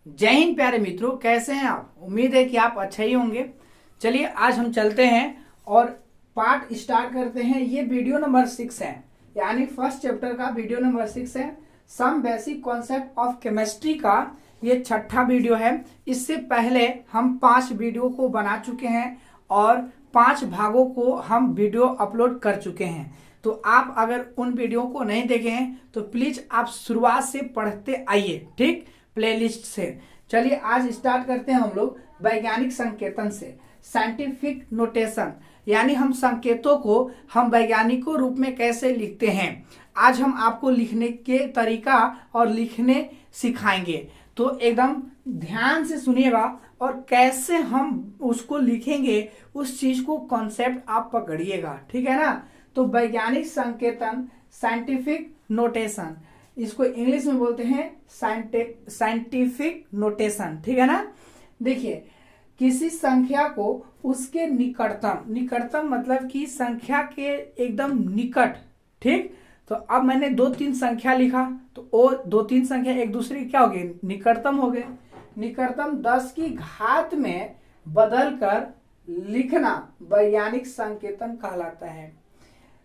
जय हिंद प्यारे मित्रों, कैसे हैं आप। उम्मीद है कि आप अच्छे ही होंगे। चलिए आज हम चलते हैं और पार्ट स्टार्ट करते हैं। ये वीडियो नंबर 6 है, यानी फर्स्ट चैप्टर का वीडियो नंबर 6 है। Some basic concept of chemistry का ये छठा वीडियो है। इससे पहले हम 5 वीडियो को बना चुके हैं और 5 भागों को हम वीडियो अपलोड कर चुके हैं। तो आप अगर उन वीडियो को नहीं देखे हैं तो प्लीज आप शुरुआत से पढ़ते आइए, ठीक, प्लेलिस्ट से। चलिए आज स्टार्ट करते हैं हम लोग वैज्ञानिक संकेतन से। साइंटिफिक नोटेशन, यानी हम संकेतों को हम वैज्ञानिकों रूप में कैसे लिखते हैं। आज हम आपको लिखने के तरीका और लिखने सिखाएंगे, तो एकदम ध्यान से सुनिएगा और कैसे हम उसको लिखेंगे उस चीज को कॉन्सेप्ट आप पकड़िएगा, ठीक है ना। तो वैज्ञानिक संकेतन, साइंटिफिक नोटेशन, इसको इंग्लिश में बोलते हैं साइंटिफिक नोटेशन, ठीक है ना। देखिए, किसी संख्या को उसके निकटतम मतलब कि संख्या के एकदम निकट, ठीक। तो अब मैंने 2-3 संख्या लिखा तो वो 2-3 संख्या एक दूसरे की क्या हो गई, निकटतम हो गए। निकटतम 10 की घात में बदलकर लिखना वैज्ञानिक संकेतन कहलाता है।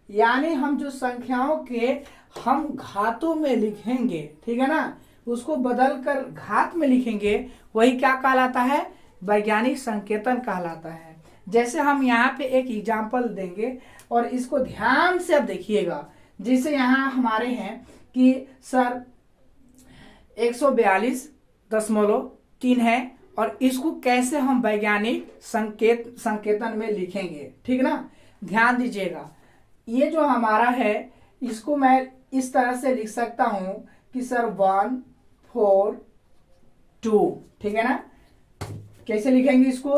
यानी हम जो संख्याओं के हम घातों में लिखेंगे, ठीक है ना, उसको बदलकर घात में लिखेंगे, वही क्या कहलाता है, वैज्ञानिक संकेतन कहलाता है। जैसे हम यहाँ पे एक एग्जाम्पल देंगे और इसको ध्यान से अब देखिएगा। जैसे यहाँ हमारे हैं कि सर 142.3 है और इसको कैसे हम वैज्ञानिक संकेतन में लिखेंगे, ठीक ना। ध्यान दीजिएगा, ये जो हमारा है इसको मैं इस तरह से लिख सकता हूं कि सर 142, ठीक है ना। कैसे लिखेंगे इसको,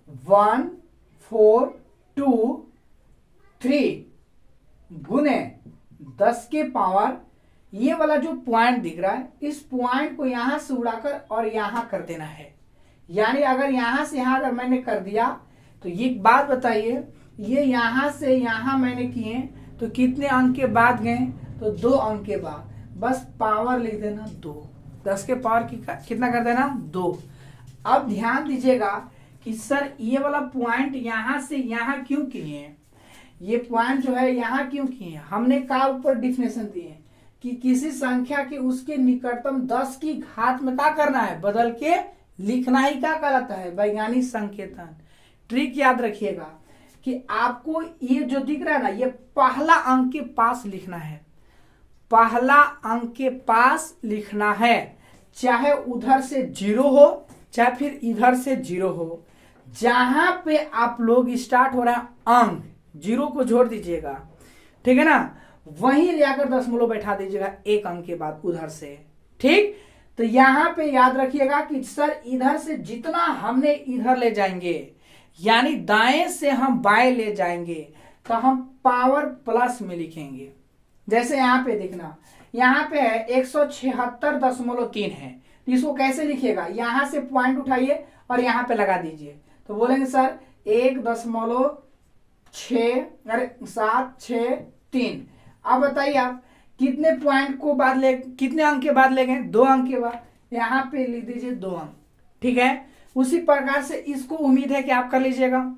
142 गुने 10 के पावर, ये वाला जो पॉइंट दिख रहा है इस पॉइंट को यहां से उड़ाकर और यहां कर देना है। यानी अगर यहां से यहां अगर मैंने कर दिया तो ये बात बताइए, ये यहां से यहां मैंने किए तो कितने अंक के बाद गए, तो 2 अंक के बाद। बस पावर लिख देना 2, 10 के पावर की कितना कर देना, 2। अब ध्यान दीजिएगा कि सर ये वाला पॉइंट यहां से यहां क्यों किए, ये पॉइंट जो है यहां क्यों किए। हमने का ऊपर डिफिनेशन दिए कि किसी संख्या के उसके निकटतम 10 की घात में क्या करना है, बदल के लिखना ही क्या कहलाता है, वैज्ञानिक संकेतन। ट्रिक याद रखिएगा कि आपको ये जो दिख रहा है ना, ये पहला अंक के पास लिखना है, पहला अंक के पास लिखना है। चाहे उधर से 0 हो चाहे फिर इधर से 0 हो, जहां पे आप लोग स्टार्ट हो रहा है अंक, 0 को जोड़ दीजिएगा, ठीक है ना, वहीं ले आकर दशमलव बैठा दीजिएगा एक अंक के बाद उधर से, ठीक। तो यहां पे याद रखिएगा कि सर इधर से जितना हमने इधर ले जाएंगे, यानी दाएं से हम बाएं ले जाएंगे, तो हम पावर प्लस में लिखेंगे। जैसे यहाँ पे देखना, यहाँ पे है 176.3 है, तो इसको कैसे लिखिएगा, यहां से पॉइंट उठाइए और यहाँ पे लगा दीजिए, तो बोलेंगे सर 1.763। अब बताइए आप कितने पॉइंट को बाद ले, कितने अंक के बाद ले गए, 2 अंक के बाद, यहाँ पे लिख दीजिए 2 अंक, ठीक है। उसी प्रकार से इसको उम्मीद है कि आप कर लीजिएगा।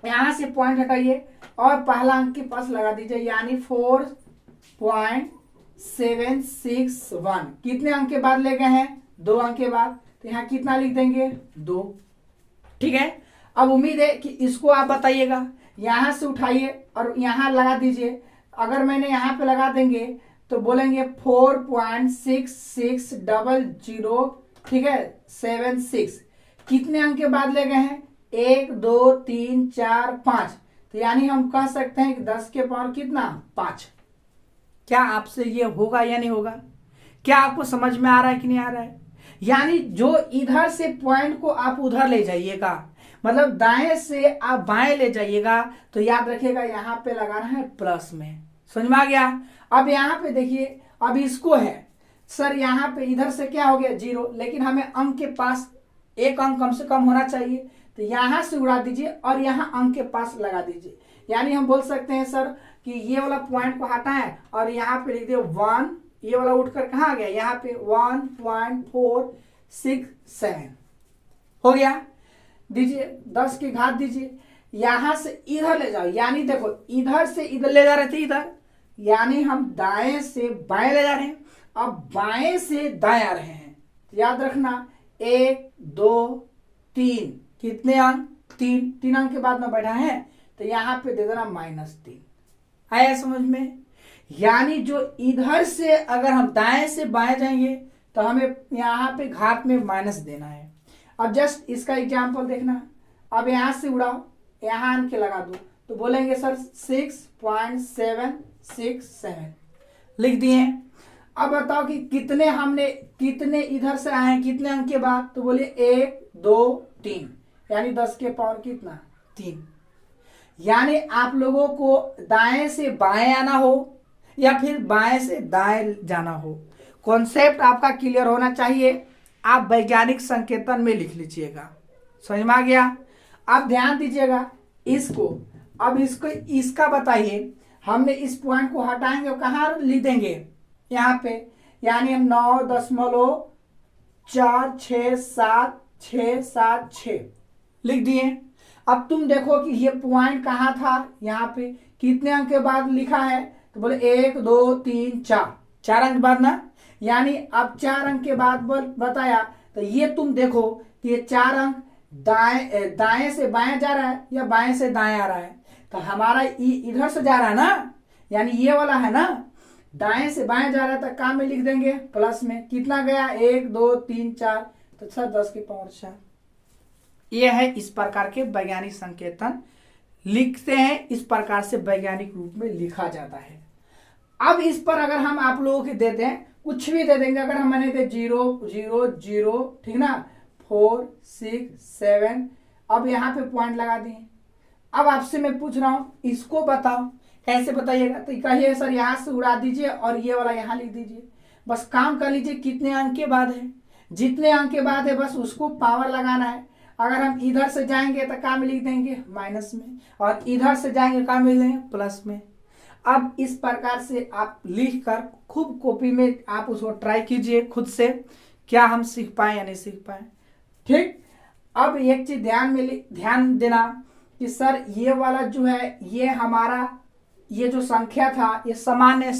यहां से पॉइंट हटाइए और पहला अंक के पास लगा दीजिए, यानी 4.761। कितने अंक के बाद ले गए हैं, 2 अंक के बाद, तो यहाँ कितना लिख देंगे, 2, ठीक है। अब उम्मीद है कि इसको आप बताइएगा। यहां से उठाइए और यहां लगा दीजिए। अगर मैंने यहाँ पे लगा देंगे तो बोलेंगे 4.6600, ठीक है, 76। कितने अंक के बाद ले गए हैं, 1 2 3 4 5, तो यानी हम कह सकते हैं कि 10 के पावर कितना, 5। क्या आपसे ये होगा या नहीं होगा, क्या आपको समझ में आ रहा है कि नहीं आ रहा है। यानी जो इधर से पॉइंट को आप उधर ले जाइएगा, मतलब दाएं से आप बाएं ले जाइएगा, तो याद रखिएगा यहाँ पे लगाना है प्लस में। समझ में आ गया। अब यहाँ पे देखिए, अब इसको है सर यहाँ पे इधर से क्या हो गया, 0, लेकिन हमें अंक के पास एक अंक कम से कम होना चाहिए, तो यहां से उड़ा दीजिए और यहां अंक के पास लगा दीजिए। यानी हम बोल सकते हैं सर कि ये वाला पॉइंट को हटाएं और यहाँ पे लिख दिए 1, ये वाला उठकर कहाँ गया, यहाँ पे 1.4 6 7 हो गया। दीजिए 10 की घात दीजिए, यहां से इधर ले जाओ, यानी देखो इधर से इधर ले जा रहे थे इधर, यानी हम दाएं से बाएं ले जा रहे हैं, अब बाएं से दाएं आ रहे हैं। याद रखना 1 2 3 कितने अंक, 3 अंक के बाद में बैठा है तो यहां पे दे देना -3। आया समझ में? यानी जो इधर से अगर हम दाएं से बाएं जाएंगे तो हमें यहाँ पे घात में माइनस देना है। अब जस्ट इसका एग्जांपल देखना, अब यहां से उड़ाओ, यहां आन के लगा दो तो बोलेंगे सर 6.767 लिख दिए। अब बताओ कि कितने इधर से आए हैं, कितने अंक के बाद, तो बोले 1 2 3, यानी 10 के पावर कितना 3। यानी आप लोगों को दाएं से बाएं आना हो या फिर बाएं से दाएं जाना हो, कॉन्सेप्ट आपका क्लियर होना चाहिए। आप वैज्ञानिक संकेतन में लिख लीजिएगा, समझ में आ गया? आप ध्यान दीजिएगा इसको। अब इसका बताइए, हमने इस पॉइंट को हटाएंगे और कहाँ लिख देंगे, यहाँ पे, यानी हम 9.467 लिख दिए। अब तुम देखो कि ये पॉइंट कहाँ था, यहाँ पे कितने अंक के बाद लिखा है, तो बोले 1 2 3 4 अंक बाद ना, यानी अब 4 अंक के बाद बताया तो ये तुम देखो कि ये 4 अंक दाएं से बाएं जा रहा है या बाएं से दाएं आ रहा है, तो हमारा इधर से जा रहा है ना, यानी ये वाला है ना, दाएं से बाएं जा रहा है तो काम में लिख देंगे प्लस में, कितना गया 1 2 3 4, तो सर 10 की पावर 4। यह है इस प्रकार के वैज्ञानिक संकेतन लिखते हैं, इस प्रकार से वैज्ञानिक रूप में लिखा जाता है। अब इस पर अगर हम आप लोगों के देते हैं, कुछ भी दे देंगे, अगर हम मैंने 0 0 0, ठीक ना, 4 6 7, अब यहाँ पे पॉइंट लगा दिए। अब आपसे मैं पूछ रहा हूं इसको बताओ, कैसे बताइएगा, तो कहिए सर यहाँ से उड़ा दीजिए और ये वाला यहाँ लिख दीजिए, बस काम कर लीजिए कितने अंक के बाद है, जितने अंक के बाद है बस उसको पावर लगाना है। अगर हम इधर से जाएंगे तो काम लिख देंगे माइनस में, और इधर से जाएंगे काम लिख देंगे प्लस में। अब इस प्रकार से आप लिख कर खूब कॉपी में आप उसको ट्राई कीजिए खुद से, क्या हम सीख पाए या नहीं सीख पाए। ठीक, अब एक चीज ध्यान देना कि सर ये वाला जो है, ये हमारा ये जो संख्या था ये सामान्य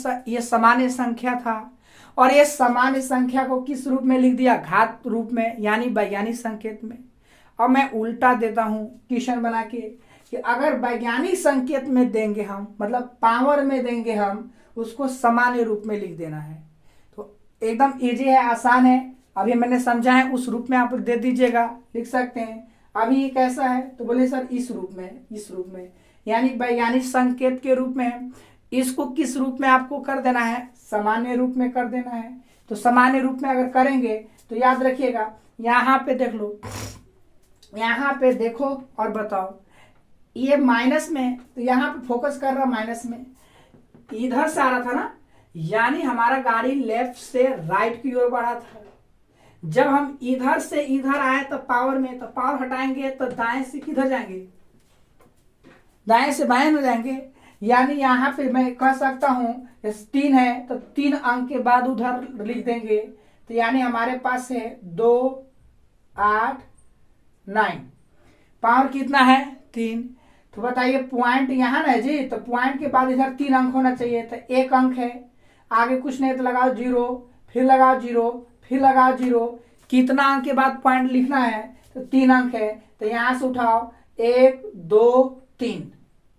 संख्या था, और ये सामान्य संख्या को किस रूप में लिख दिया, घात रूप में, यानी वैज्ञानिक संकेत में। अब मैं उल्टा देता हूं क्वेश्चन बना के कि अगर वैज्ञानिक संकेत में देंगे हम, मतलब पावर में देंगे हम, उसको सामान्य रूप में लिख देना है। तो एकदम इजी है, आसान है, अभी मैंने समझा है उस रूप में आप दे दीजिएगा, लिख सकते हैं। अभी ये कैसा है, तो बोले सर इस रूप में, यानी वैज्ञानिक संकेत के रूप में है। इसको किस रूप में आपको कर देना है, सामान्य रूप में कर देना है। तो सामान्य रूप में अगर करेंगे तो याद रखिएगा, यहाँ पे देख लो, यहाँ पे देखो और बताओ, ये माइनस में, तो यहाँ पे फोकस कर रहा माइनस में, इधर से आ रहा था ना, यानी हमारा गाड़ी लेफ्ट से राइट की ओर बढ़ा था। जब हम इधर से इधर आए तो पावर में, तो पावर हटाएंगे तो दाएं से किधर जाएंगे, दाएं से बाएं में जाएंगे। यानी यहाँ पे मैं कह सकता हूं 3 है तो 3 अंक के बाद उधर लिख देंगे, तो यानी हमारे पास है 2 8 9, पावर कितना है 3। तो बताइए पॉइंट यहाँ ना है जी, तो पॉइंट के बाद इधर 3 अंक होना चाहिए, तो 1 अंक है, आगे कुछ नहीं तो लगाओ 0, फिर लगाओ 0, फिर लगाओ 0, कितना अंक के बाद पॉइंट लिखना है, तो 3 अंक है, तो यहां से उठाओ 1 2 3,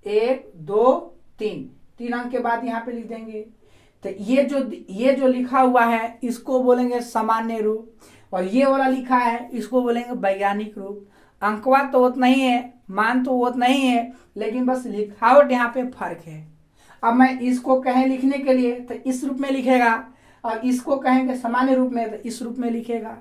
1 2 3, 3 अंक के बाद यहाँ पे लिख देंगे। तो ये जो लिखा हुआ है इसको बोलेंगे सामान्य रूप, और ये वाला लिखा है इसको बोलेंगे वैज्ञानिक रूप। अंकवा तो उतना ही है, मान तो उतना ही है, लेकिन बस लिखावट यहाँ पे फर्क है। अब मैं इसको कहें लिखने के लिए तो इस रूप में लिखेगा, और इसको कहेंगे सामान्य रूप में तो इस रूप में लिखेगा।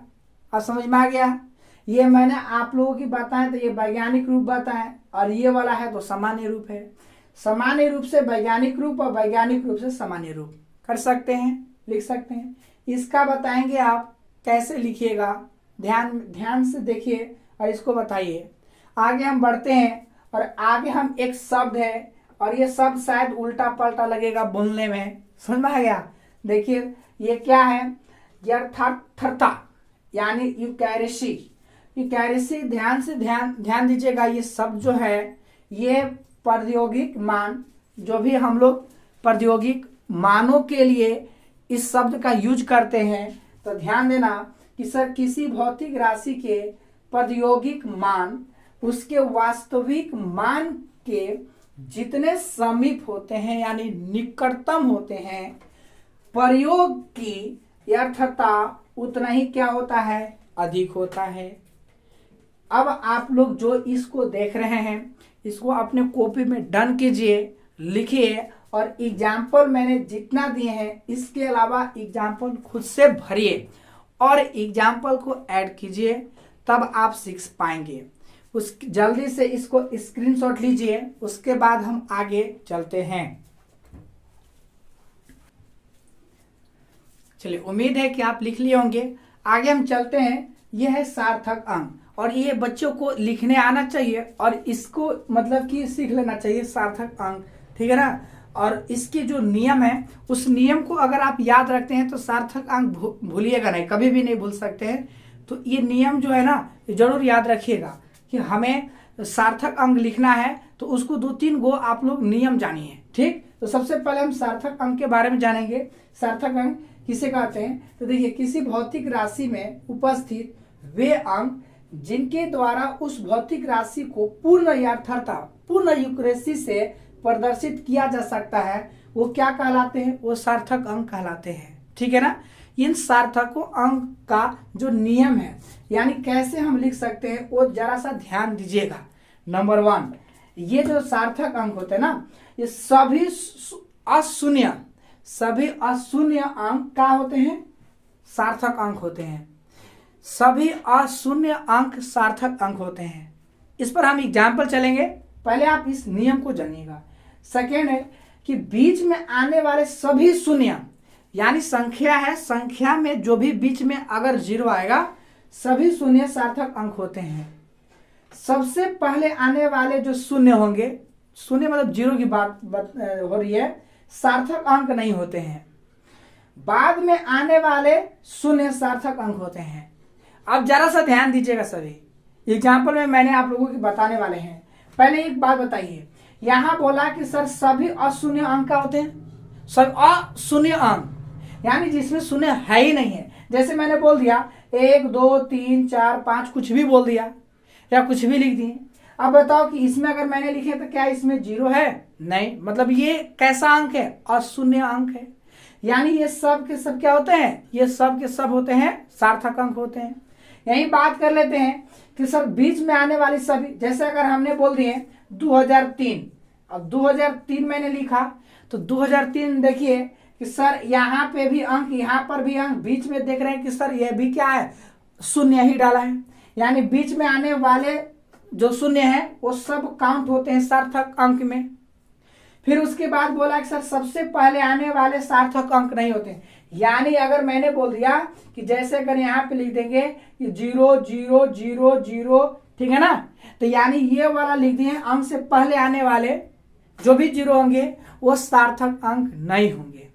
अब समझ में आ गया, ये मैंने आप लोगों की बताएं तो ये वैज्ञानिक रूप बताएं, और ये वाला है तो सामान्य रूप है। सामान्य रूप से वैज्ञानिक रूप और वैज्ञानिक रूप से सामान्य रूप कर सकते हैं, लिख सकते हैं। इसका बताएंगे आप कैसे लिखिएगा, ध्यान से देखिए और इसको बताइए। आगे हम बढ़ते हैं, और आगे हम एक शब्द है, और ये शब्द शायद उल्टा पलटा लगेगा बोलने में, समझ में आ गया। देखिए ये क्या है, यथार्थता, यानी यूकैरिसी। यूकैरिसी ध्यान से ध्यान दीजिएगा, ये शब्द जो है ये प्रायोगिक मान, जो भी हम लोग प्रायोगिक मानों के लिए इस शब्द का यूज करते हैं, तो ध्यान देना कि सर किसी भौतिक राशि के प्रायोगिक मान उसके वास्तविक मान के जितने समीप होते हैं यानी निकटतम होते हैं, प्रयोग की यथार्थता उतना ही क्या होता है, अधिक होता है। अब आप लोग जो इसको देख रहे हैं इसको अपने कॉपी में डन कीजिए, लिखिए, और एग्जाम्पल मैंने जितना दिए हैं इसके अलावा एग्जाम्पल खुद से भरिए और एग्जाम्पल को ऐड कीजिए, तब आप सीख पाएंगे। उस जल्दी से इसको स्क्रीनशॉट लीजिए, उसके बाद हम आगे चलते हैं। चलिए, उम्मीद है कि आप लिख लिए होंगे। आगे हम चलते हैं। यह है सार्थक अंक, और ये बच्चों को लिखने आना चाहिए और इसको मतलब कि सीख लेना चाहिए सार्थक अंक, ठीक है ना। और इसके जो नियम है उस नियम को अगर आप याद रखते हैं तो सार्थक अंक भूलिएगा नहीं, कभी भी नहीं भूल सकते हैं। तो ये नियम जो है ना जरूर याद रखिएगा कि हमें सार्थक अंक लिखना है, तो उसको 2-3 गो आप लोग नियम जानिए, ठीक। तो सबसे पहले हम सार्थक अंक के बारे में जानेंगे। सार्थक अंक किसे कहते हैं, तो देखिए किसी भौतिक राशि में उपस्थित वे अंक जिनके द्वारा उस भौतिक राशि को पूर्ण यथार्थता, पूर्ण एक्यूरेसी से प्रदर्शित किया जा सकता है, वो क्या कहलाते हैं, वो सार्थक अंक कहलाते हैं, ठीक है ना। इन सार्थकों अंक का जो नियम है यानी कैसे हम लिख सकते हैं वो जरा सा ध्यान दीजिएगा। नंबर 1, ये जो सार्थक अंक होते हैं ना, ये सभी अशून्य अंक क्या होते हैं, सार्थक अंक होते हैं। सभी अशून्य अंक सार्थक अंक होते हैं। इस पर हम एग्जाम्पल चलेंगे, पहले आप इस नियम को जानिएगा। सेकेंड है कि बीच में आने वाले सभी शून्य, यानी संख्या है, संख्या में जो भी बीच में अगर 0 आएगा सभी शून्य सार्थक अंक होते हैं। सबसे पहले आने वाले जो शून्य होंगे, शून्य मतलब 0 की बात हो रही है, सार्थक अंक नहीं होते हैं। बाद में आने वाले शून्य सार्थक अंक होते हैं। अब जरा सा ध्यान दीजिएगा सभी, एग्जाम्पल में मैंने आप लोगों को बताने वाले हैं। पहले एक बात बताइए, यहां बोला कि सर सभी अशून्य अंक क्या होते हैं, सब अशून्य अंक यानी जिसमें शून्य है ही नहीं है। जैसे मैंने बोल दिया 1 2 3 4 5 कुछ भी बोल दिया या कुछ भी लिख दिए। अब बताओ कि इसमें अगर मैंने लिखे तो क्या इसमें 0 है, नहीं, मतलब ये कैसा अंक है, अशून्य अंक है। यानी ये सब के सब क्या होते हैं, ये सब के सब होते हैं सार्थक अंक होते हैं। यही बात कर लेते हैं कि सर बीच में आने वाली सभी, जैसे अगर हमने बोल दिए 2003, अब 2003 मैंने लिखा तो 2003 देखिए कि सर यहाँ पे भी अंक, यहाँ पर भी अंक, बीच में देख रहे हैं कि सर ये भी क्या है, शून्य ही डाला है। यानी बीच में आने वाले जो शून्य है वो सब काउंट होते हैं सार्थक अंक में। फिर उसके बाद बोला कि सर सबसे पहले आने वाले सार्थक अंक नहीं होते। यानी अगर मैंने बोल दिया कि जैसे अगर यहाँ पे लिख देंगे कि 0 0 0 0, ठीक है ना, तो यानी ये वाला लिख दिए अंक से पहले आने वाले जो भी 0 होंगे वो सार्थक अंक नहीं होंगे।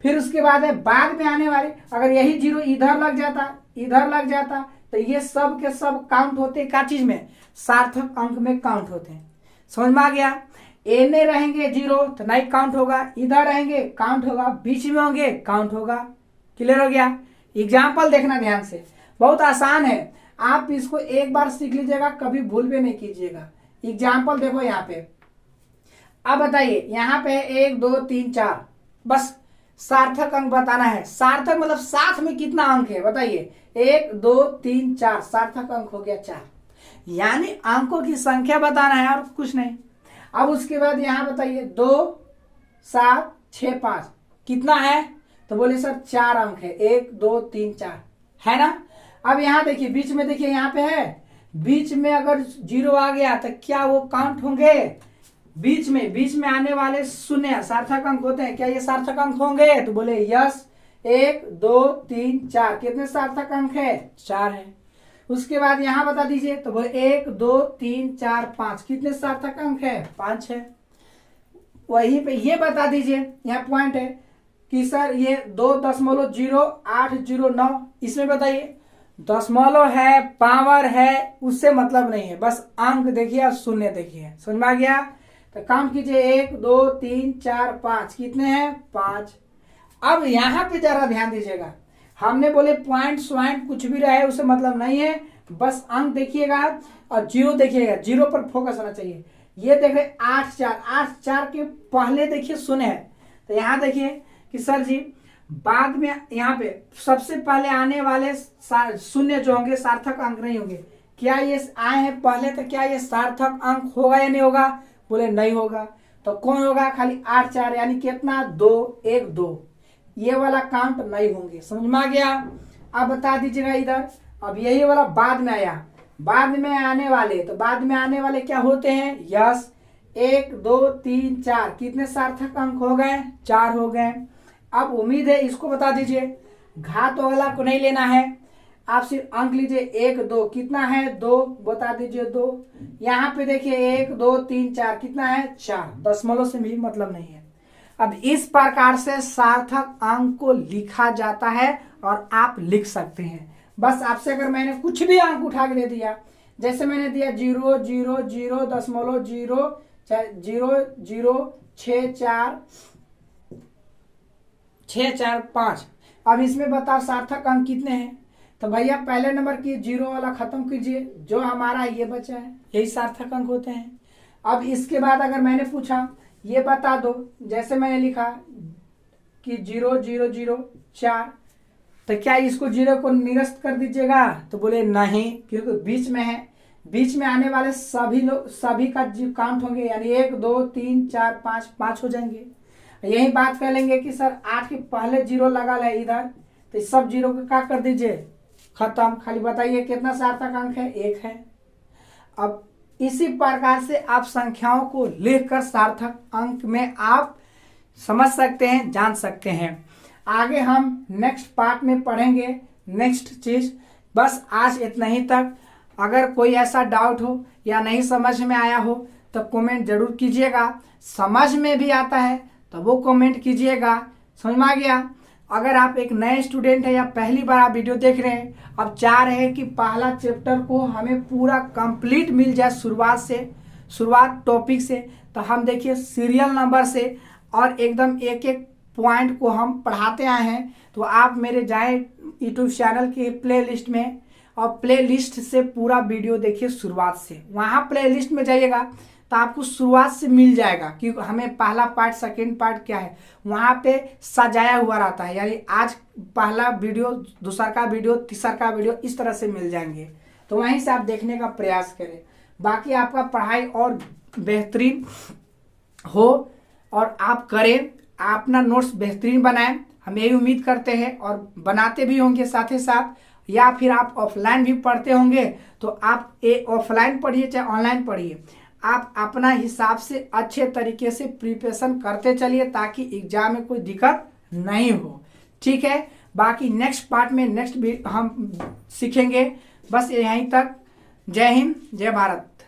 फिर उसके बाद है बाद में आने वाले, अगर यही 0 इधर लग जाता तो ये सब के सब काउंट होते क्या चीज में, सार्थक अंक में काउंट होते हैं। समझ में आ गया। एने रहेंगे 0 तो नहीं काउंट होगा, इधर रहेंगे काउंट होगा, बीच में होंगे काउंट होगा। क्लियर हो गया। एग्जाम्पल देखना ध्यान से, बहुत आसान है, आप इसको एक बार सीख लीजिएगा, कभी भूल भी नहीं कीजिएगा। एग्जाम्पल देखो यहाँ पे। अब बताइए यहाँ पे 1 2 3 4, बस सार्थक अंक बताना है। सार्थक मतलब साथ में कितना अंक है बताइए, 1 2 3 4, सार्थक अंक हो गया 4। यानी अंकों की संख्या बताना है और कुछ नहीं। अब उसके बाद यहाँ बताइए 2 7 6 5 कितना है, तो बोले सर 4 अंक है, 1 2 3 4 है ना। अब यहाँ देखिए बीच में, देखिए यहाँ पे है, बीच में अगर 0 आ गया तो क्या वो काउंट होंगे, बीच में आने वाले शून्य सार्थक अंक होते हैं, क्या ये सार्थक अंक होंगे, तो बोले यस। 1 2 3 4 कितने सार्थक अंक है, 4 है। उसके बाद यहाँ बता दीजिए, तो बोले 1 2 3 4 5 कितने सार्थक अंक है, 5 है। वहीं पे ये बता दीजिए, यहाँ पॉइंट है कि सर ये 2.0809, इसमें बताइए दशमलव है, पावर है, उससे मतलब नहीं है, बस अंक देखिए और शून्य देखिए। समझ में आ गया? तो काउंट कीजिए 1 2 3 4 5, कितने हैं? 5। अब यहाँ पे जरा ध्यान दीजिएगा, हमने बोले पॉइंट स्वाइंट कुछ भी रहे उससे मतलब नहीं है, बस अंक देखिएगा और जीरो देखिएगा, जीरो पर फोकस होना चाहिए। ये देख रहे 8 4, 8 4 के पहले देखिए शून्य है, तो यहाँ देखिए कि सर जी बाद में यहाँ पे सबसे पहले आने वाले शून्य जो होंगे सार्थक अंक नहीं होंगे। क्या ये आए हैं पहले, तो क्या ये सार्थक अंक होगा या नहीं होगा? बोले नहीं होगा। तो कौन होगा? खाली 8 4, यानी कितना? 2 1 2, ये वाला काउंट नहीं होंगे। समझ में आ गया? अब बता दीजिएगा इधर, अब यही वाला बाद में आया, बाद में आने वाले, तो बाद में आने वाले क्या होते हैं? यस, 1 2 3 4, कितने सार्थक अंक हो गए? 4 हो गए। अब उम्मीद है इसको बता दीजिए, घात वाला को नहीं लेना है, आप सिर्फ अंक लीजिए 1 2, कितना है? 2, बता दीजिए 2। यहाँ पे देखिए 1 2 3 4, कितना है? 4, दशमलव से भी मतलब नहीं है। अब इस प्रकार से सार्थक अंक को लिखा जाता है और आप लिख सकते हैं। बस आपसे अगर मैंने कुछ भी अंक उठा के दे दिया, जैसे मैंने दिया 0 0 0 दशमलव 0 0 0 6 4 6 4 5, अब इसमें बताओ सार्थक अंक कितने हैं? तो भैया पहले नंबर की 0 वाला खत्म कीजिए, जो हमारा ये बचा है यही सार्थक अंक होते हैं। अब इसके बाद अगर मैंने पूछा ये बता दो, जैसे मैंने लिखा कि 0 0 0 4, तो क्या इसको 0 को निरस्त कर दीजिएगा? तो बोले नहीं, क्योंकि बीच में है, बीच में आने वाले सभी लोग सभी का काउंट होंगे, यानी 1 2 3 4 5, 5 हो जाएंगे। यही बात कर लेंगे कि सर 8 के पहले 0 लगा ले इधर, तो सब 0 को क्या कर दीजिए? खत्म। खाली बताइए कितना सार्थक अंक है? 1 है। अब इसी प्रकार से आप संख्याओं को लिखकर सार्थक अंक में आप समझ सकते हैं, जान सकते हैं। आगे हम नेक्स्ट पार्ट में पढ़ेंगे नेक्स्ट चीज। बस आज इतना ही तक। अगर कोई ऐसा डाउट हो या नहीं समझ में आया हो तो कमेंट जरूर कीजिएगा, समझ में भी आता है तो वो कमेंट कीजिएगा। समझ में आ गया? अगर आप एक नए स्टूडेंट है या पहली बार आप वीडियो देख रहे हैं, अब चाह रहे हैं कि पहला चैप्टर को हमें पूरा कंप्लीट मिल जाए शुरुआत टॉपिक से, तो हम देखिए सीरियल नंबर से और एकदम एक एक पॉइंट को हम पढ़ाते आए हैं। तो आप मेरे जाए यूट्यूब चैनल के प्ले लिस्ट में और प्ले लिस्ट से पूरा वीडियो देखिए शुरुआत से। वहाँ प्ले लिस्ट में जाइएगा तो आपको शुरुआत से मिल जाएगा, क्योंकि हमें पहला पार्ट सेकंड पार्ट क्या है वहाँ पे सजाया हुआ रहता है, यानी आज पहला वीडियो, दूसरा का वीडियो, तीसरा का वीडियो, इस तरह से मिल जाएंगे। तो वहीं से आप देखने का प्रयास करें। बाकी आपका पढ़ाई और बेहतरीन हो और आप करें, अपना नोट्स बेहतरीन बनाएं, हम यही उम्मीद करते हैं, और बनाते भी होंगे साथ ही साथ, या फिर आप ऑफलाइन भी पढ़ते होंगे तो आप ऑफलाइन पढ़िए चाहे ऑनलाइन पढ़िए, आप अपना हिसाब से अच्छे तरीके से प्रिपरेशन करते चलिए ताकि एग्जाम में कोई दिक्कत नहीं हो। ठीक है? बाकी नेक्स्ट पार्ट में नेक्स्ट भी हम सीखेंगे। बस यहीं तक। जय हिंद, जय भारत।